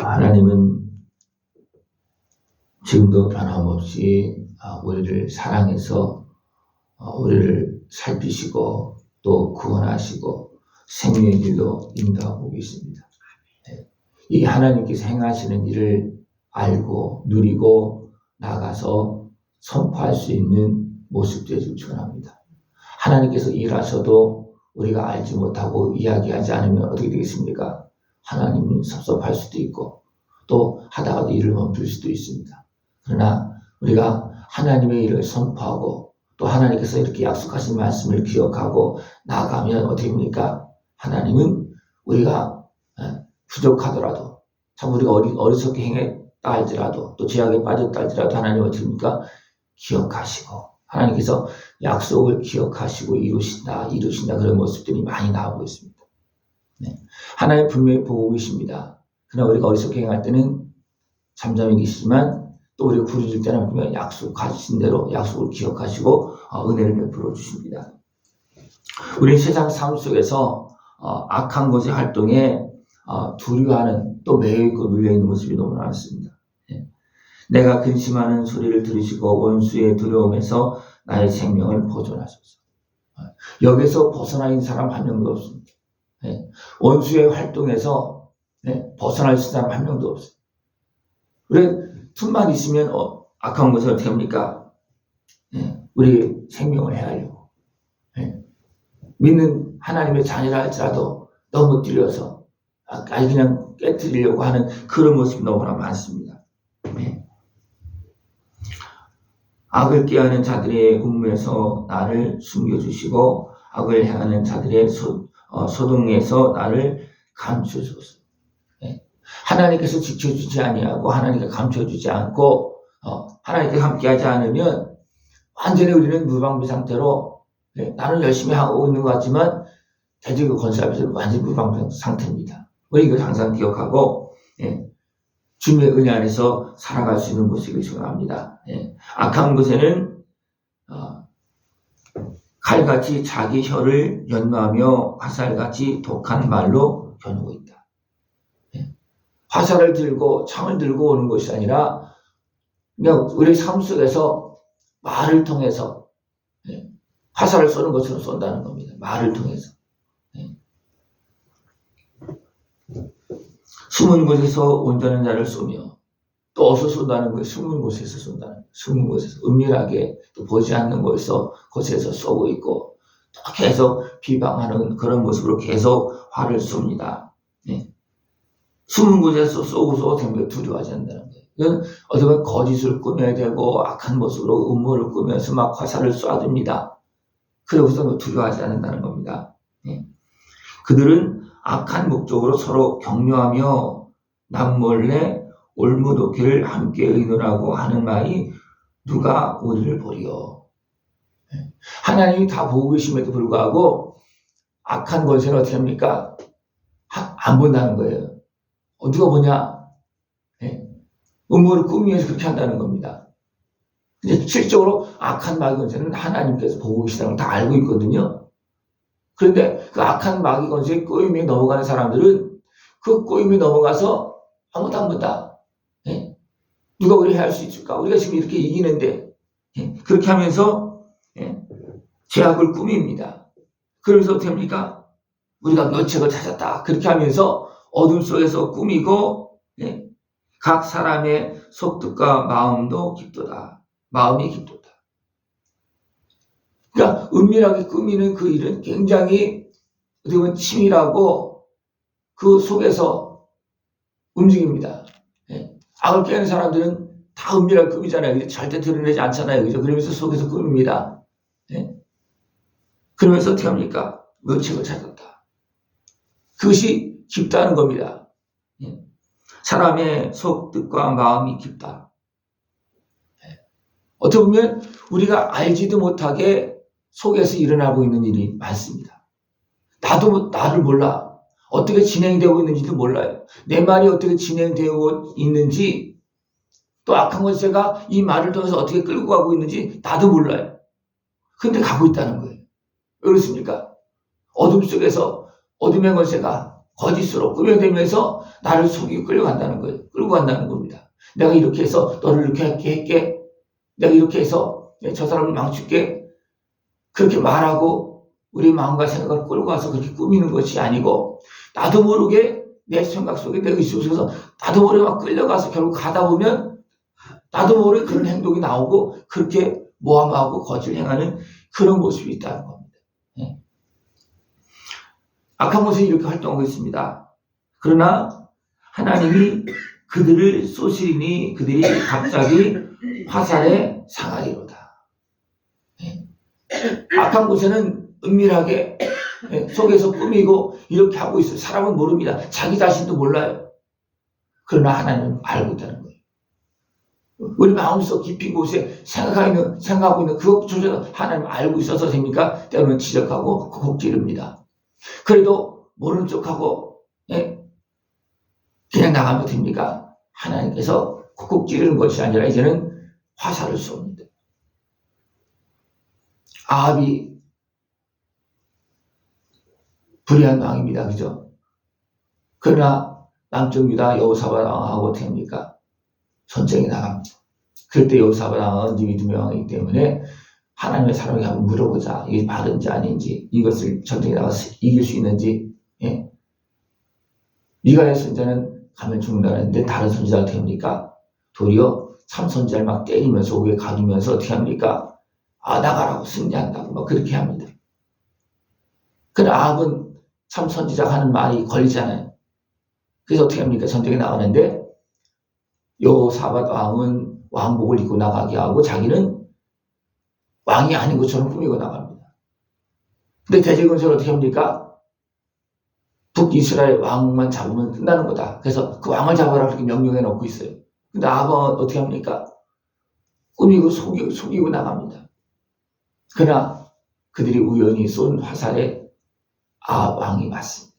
하나님은 지금도 변함없이 우리를 사랑해서 우리를 살피시고 또 구원하시고 생명의 길로 인도하고 계십니다. 이 하나님께서 행하시는 일을 알고 누리고 나가서 선포할 수 있는 모습 되기를 축원합니다. 하나님께서 일하셔도 우리가 알지 못하고 이야기하지 않으면 어떻게 되겠습니까? 하나님은 섭섭할 수도 있고 또 하다가도 일을 멈출 수도 있습니다. 그러나 우리가 하나님의 일을 선포하고 또 하나님께서 이렇게 약속하신 말씀을 기억하고 나아가면 어떻게 됩니까? 하나님은 우리가 부족하더라도 참 우리가 어리석게 행했다 할지라도 또 죄악에 빠졌다 할지라도 하나님 어떻게 됩니까? 기억하시고 하나님께서 약속을 기억하시고 이루신다 그런 모습들이 많이 나오고 있습니다. 하나님 분명히 보고 계십니다. 그러나 우리가 어리석게 행할 때는 잠잠히 계시지만 또 우리가 부르짖을 때는 분명히 약속하신 대로 약속을 기억하시고 은혜를 베풀어 주십니다. 우리 세상 삶 속에서 악한 것의 활동에 두려워하는 또 매여있고 눌려있는 모습이 너무 많습니다. 내가 근심하는 소리를 들으시고 원수의 두려움에서 나의 생명을 보존하소서. 여기서 벗어나 있는 사람 한 명도 없습니다. 원수의 활동에서 벗어날 수 있는 사람 한 명도 없어요. 그래 틈만 있으면 악한 것을 어떻게 합니까? 우리 생명을 해하려고 믿는 하나님의 자녀라 할지라도 너무 뛰려서 그냥 깨뜨리려고 하는 그런 모습이 너무나 많습니다. 악을 꾀하는 자들의 음모에서 나를 숨겨주시고 악을 행하는 자들의 소동에서 나를 감춰주소서. 하나님께서 지켜주지 아니하고 하나님께서 감춰주지 않고 하나님께서 함께하지 않으면 완전히 우리는 무방비 상태로 나는 열심히 하고 있는 것 같지만 대적의 권세 앞에서는 완전히 무방비 상태입니다. 우리 이걸 항상 기억하고 주님의 은혜 안에서 살아갈 수 있는 모습을 소원합니다. 악한 것에는 칼같이 자기 혀를 연마하며 화살같이 독한 말로 겨누고 있다. 화살을 들고 창을 들고 오는 것이 아니라 그냥 우리 삶 속에서 말을 통해서 화살을 쏘는 것처럼 쏜다는 겁니다. 말을 통해서. 숨은 곳에서 온전한 자를 쏘며 또 어디서 쏜다는 거예요. 숨은 곳에서 쏜다는 거예요. 숨은 곳에서 은밀하게 또 보지 않는 곳에서 쏘고 있고 또 계속 비방하는 그런 모습으로 계속 화를 쏩니다. 숨은 곳에서 쏘고서 두려워하지 않는다는 거예요. 이건 어떻게 보면 거짓을 꾸며야 되고 악한 모습으로 음모를 꾸며서 막 화살을 쏴줍니다. 그러고서 두려워하지 않는다는 겁니다. 그들은 악한 목적으로 서로 격려하며 남몰래 올무도기를 함께 의논하고 하는 말이 누가 우리를 보리요. 하나님이 다 보고 계심에도 불구하고 악한 것을 어떻게 합니까? 안 본다는 거예요. 누가 보냐? 음모를 꾸미면서 그렇게 한다는 겁니다. 근데 실적으로 악한 마귀 권세는 하나님께서 보고 계시다는 걸 다 알고 있거든요. 그런데 그 악한 마귀 권세에 꼬임에 넘어가는 사람들은 그 꼬임에 넘어가서 아무도 안 본다. 누가 우리 해할 수 있을까? 우리가 지금 이렇게 이기는데 그렇게 하면서 죄악을 꾸밉니다. 그러면서 어떻게 합니까? 우리가 노책을 찾았다. 그렇게 하면서 어둠 속에서 꾸미고 각 사람의 속뜻과 마음도 깊도다. 마음이 깊도다. 그러니까 은밀하게 꾸미는 그 일은 굉장히 어떻게 보면 치밀하고 그 속에서 움직입니다. 악을 깨는 사람들은 다 은밀하게 꾸미잖아요. 절대 드러내지 않잖아요. 그죠? 그러면서 속에서 꾸밉니다. 그러면서 어떻게 합니까? 노책을 찾았다. 그것이 깊다는 겁니다. 사람의 속뜻과 마음이 깊다. 어떻게 보면 우리가 알지도 못하게 속에서 일어나고 있는 일이 많습니다. 나도 나를 몰라. 어떻게 진행되고 있는지도 몰라요. 내 말이 어떻게 진행되고 있는지 또 악한 권세가 이 말을 통해서 어떻게 끌고 가고 있는지 나도 몰라요. 근데 가고 있다는 거예요. 왜 그렇습니까? 어둠 속에서 어둠의 권세가 거짓으로 꾸며대면서 나를 속이고 끌려간다는 거예요. 끌고 간다는 겁니다. 내가 이렇게 해서 너를 이렇게 할게. 내가 이렇게 해서 저 사람을 망칠게. 그렇게 말하고 우리 마음과 생각을 끌고 가서 그렇게 꾸미는 것이 아니고 나도 모르게 내 생각 속에 내 의식 속에서 나도 모르게 막 끌려가서 결국 가다 보면 나도 모르게 그런 행동이 나오고 그렇게 모함하고 거짓을 행하는 그런 모습이 있다는 겁니다. 악한 모습이 이렇게 활동하고 있습니다. 그러나 하나님이 그들을 쏘시리니 그들이 갑자기 화살에 상하리로다. 악한 곳에는 은밀하게 속에서 꾸미고 이렇게 하고 있어요. 사람은 모릅니다. 자기 자신도 몰라요. 그러나 하나님은 알고 있다는 거예요. 우리 마음속 깊은 곳에 생각하고 있는 그것조차도 하나님 알고 있어서 됩니까? 때로는 지적하고 곡 지릅니다. 그래도 모르는 척하고 그냥 나가면 됩니까? 하나님께서 콕콕 찌르는 것이 아니라 이제는 화살을 쏩니다. 아합이 불의한 왕입니다. 그죠? 그러나 남쪽 유다 여호사밧 왕하고 어떻게 합니까? 전쟁에 나갑니다. 그럴 때 여호사밧 왕은 믿음의 왕이기 때문에 하나님의 사람에게 한번 물어보자. 이게 바른지 아닌지, 이것을 전쟁에 나가서 이길 수 있는지. 미가의 선지자는 가면 죽는다는데 다른 선지자가 어떻게 합니까? 도리어 참 선지자를 막 때리면서 오게 가두면서 어떻게 합니까? 나가라고 승리한다고 막 그렇게 합니다. 그러나 아합은 참 선지자가 하는 말이 걸리잖아요. 그래서 어떻게 합니까? 전쟁에 나가는데 여호사밧 왕은 왕복을 입고 나가게 하고 자기는 왕이 아닌 것처럼 꾸미고 나갑니다. 근데 대제군사는 어떻게 합니까? 북이스라엘 왕만 잡으면 끝나는 거다. 그래서 그 왕을 잡아라 그렇게 명령해 놓고 있어요. 근데 아합은 어떻게 합니까? 꾸미고 속이고 나갑니다. 그러나 그들이 우연히 쏜 화살에 아합 왕이 맞습니다.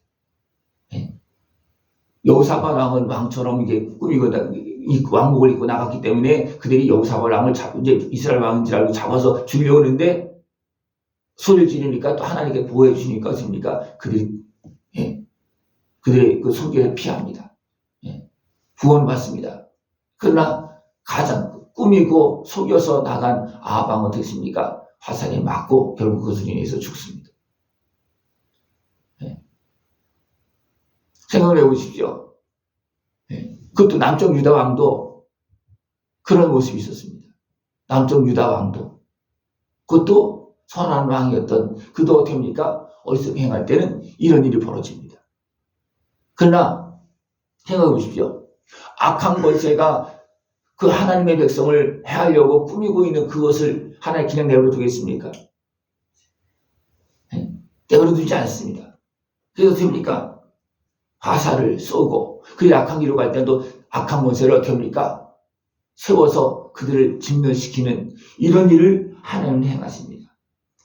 여호사밧 왕은 왕처럼 이게 꾸미고 왕복을 입고 나갔기 때문에 그들이 여호사밧 왕을 이제 이스라엘 왕인 줄 알고 잡아서 죽이려고 하는데 소리를 지르니까 또 하나님께 보호해 주시니까 어떻습니까? 그들의 그 소개를 피합니다. 구원받습니다. 그러나 가장 꾸미고 속여서 나간 아합 왕은 어떻게 했습니까? 화살에 맞고 결국 그것으로 인해서 죽습니다. 생각을 해보십시오. 그것도 남쪽 유다 왕도 그런 모습이 있었습니다. 남쪽 유다 왕도 그것도 선한 왕이었던 그도 어떻게 합니까? 어리석게 행할 때는 이런 일이 벌어집니다. 그러나 생각해 보십시오. 악한 권세가 그 하나님의 백성을 해하려고 꾸미고 있는 그것을 하나님 그냥 내버려 두겠습니까? 내버려 두지 않습니다. 그래서 어떻게 합니까? 화살을 쏘고 그 악한 길로 갈 때도 악한 권세를 어떻게 합니까? 세워서 그들을 진멸시키는 이런 일을 하나님은 행하십니다.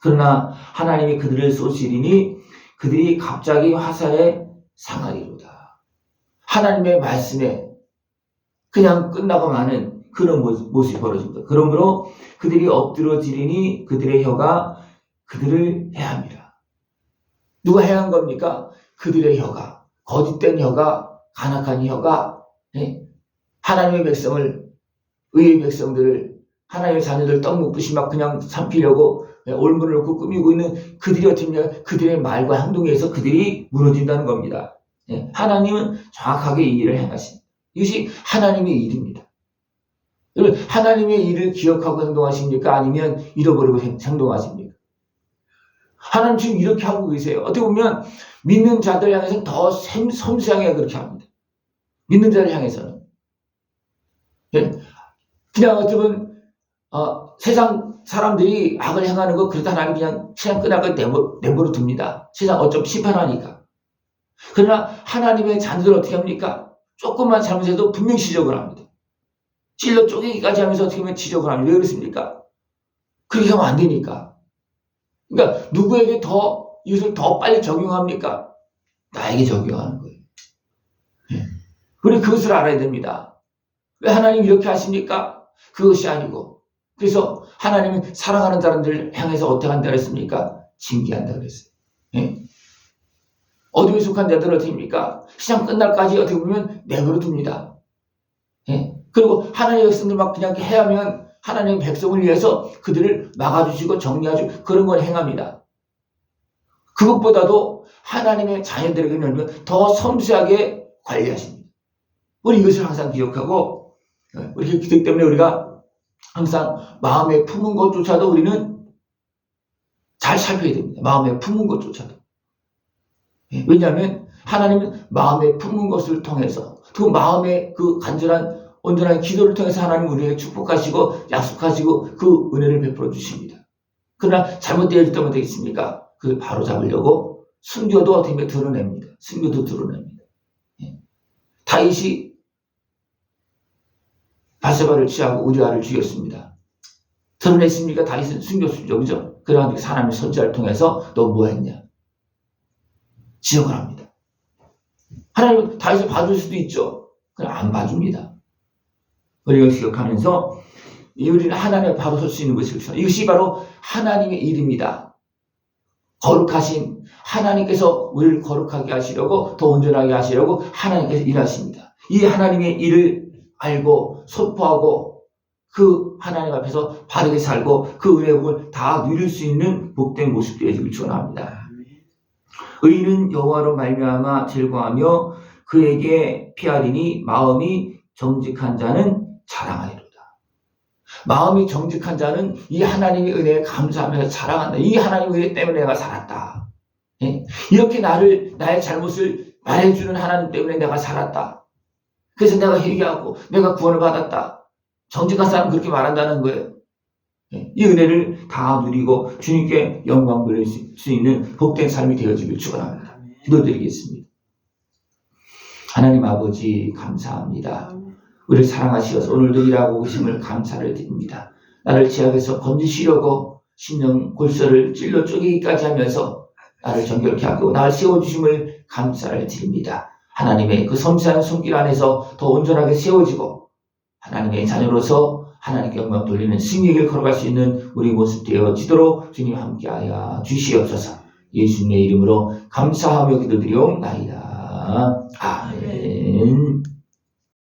그러나 하나님이 그들을 쏘시리니 그들이 갑자기 화살에 상하리로다. 하나님의 말씀에 그냥 끝나고 마는 그런 모습이 벌어집니다. 그러므로 그들이 엎드러지리니 그들의 혀가 그들을 해합니다. 누가 해한 겁니까? 그들의 혀가, 거짓된 혀가, 간악한 혀가 하나님의 백성을, 의의 백성들을, 하나님의 자녀들 떡 먹듯이 막 그냥 삼키려고 올무를 놓고 꾸미고 있는 그들이 어떻게 하냐? 그들의 말과 행동에 의해서 그들이 무너진다는 겁니다. 하나님은 정확하게 이 일을 행하십니다. 이것이 하나님의 일입니다. 여러분, 하나님의 일을 기억하고 행동하십니까? 아니면 잃어버리고 행동하십니까? 하나님 지금 이렇게 하고 계세요. 어떻게 보면 믿는 자들 향해서는 더 섬세하게 그렇게 합니다. 믿는 자들 향해서는. 그냥 어떻게 보면 세상 사람들이 악을 행하는 거 그러다 하나님 그냥 끝나고 내버려 둡니다. 세상 어차피 심판하니까. 그러나 하나님의 자녀들 어떻게 합니까? 조금만 잘못해도 분명히 지적을 합니다. 찔러 쪼개기까지 하면서 어떻게 보면 지적을 합니다. 왜 그렇습니까? 그렇게 하면 안 되니까. 그러니까 누구에게 이것을 더 빨리 적용합니까? 나에게 적용하는 거예요. 우리 그것을 알아야 됩니다. 왜 하나님 이렇게 하십니까? 그것이 아니고. 그래서 하나님은 사랑하는 사람들을 향해서 어떻게 한다고 했습니까? 징계한다고 했어요. 어둠에 속한 자들은 어떻게 합니까? 시장 끝날까지 어떻게 보면 내버려 둡니다. 예? 그리고 하나님의 백성들 막 그냥 해하면 하나님의 백성을 위해서 그들을 막아주시고 정리해주고 그런 걸 행합니다. 그것보다도 하나님의 자녀들에게는 더 섬세하게 관리하십니다. 우리 이것을 항상 기억하고, 우리 그렇기 때문에 우리가 항상 마음에 품은 것조차도 우리는 잘 살펴야 됩니다. 마음에 품은 것조차도. 왜냐하면 하나님은 마음에 품은 것을 통해서 그 마음의 그 간절한 온전한 기도를 통해서 하나님 우리에게 축복하시고 약속하시고 그 은혜를 베풀어 주십니다. 그러나 잘못되어질 때면 되겠습니까? 그걸 바로 잡으려고 순교도 어떻게 드러냅니다. 순교도 드러냅니다. 다윗이 바세바를 취하고 우리아를 죽였습니다. 드러냈습니까? 다윗은 순교수죠. 그죠? 그래가지고 하나님의 선지자를 통해서 너 뭐 했냐? 지적을 합니다. 하나님은 다윗을 봐줄 수도 있죠. 그냥 안 봐줍니다. 우리가 기억하면서 우리는 하나님 앞에 바로 설 수 있는 것을 이것이 바로 하나님의 일입니다. 거룩하신 하나님께서 우리를 거룩하게 하시려고 더 온전하게 하시려고 하나님께서 일하십니다. 이 하나님의 일을 알고 선포하고 그 하나님 앞에서 바르게 살고 그 은혜의 복을 다 누릴 수 있는 복된 모습 되어지길 축원합니다. 의인은 여호와로 말미암아 즐거워하며 그에게 피하리니 마음이 정직한 자는 자랑하리로다. 마음이 정직한 자는 이 하나님의 은혜에 감사하면서 자랑한다. 이 하나님의 은혜 때문에 내가 살았다. 이렇게 나의 잘못을 말해주는 하나님 때문에 내가 살았다. 그래서 내가 회개하고 내가 구원을 받았다. 정직한 사람은 그렇게 말한다는 거예요. 이 은혜를 다 누리고 주님께 영광 돌릴 수 있는 복된 삶이 되어지길 축원합니다. 기도드리겠습니다. 하나님 아버지 감사합니다. 우리를 사랑하시어서 오늘도 일하고 계심을 감사를 드립니다. 나를 죄악에서 건지시려고 심령 골서를 찔러 쪼개기까지 하면서 나를 정결케 하고 나를 세워주심을 감사를 드립니다. 하나님의 그 섬세한 손길 안에서 더 온전하게 세워지고 하나님의 자녀로서 하나님께 영광 돌리는 승리의 길 걸어갈 수 있는 우리 모습 되어지도록 주님 함께하여 주시옵소서. 예수님의 이름으로 감사하며 기도드리옵나이다. 아멘.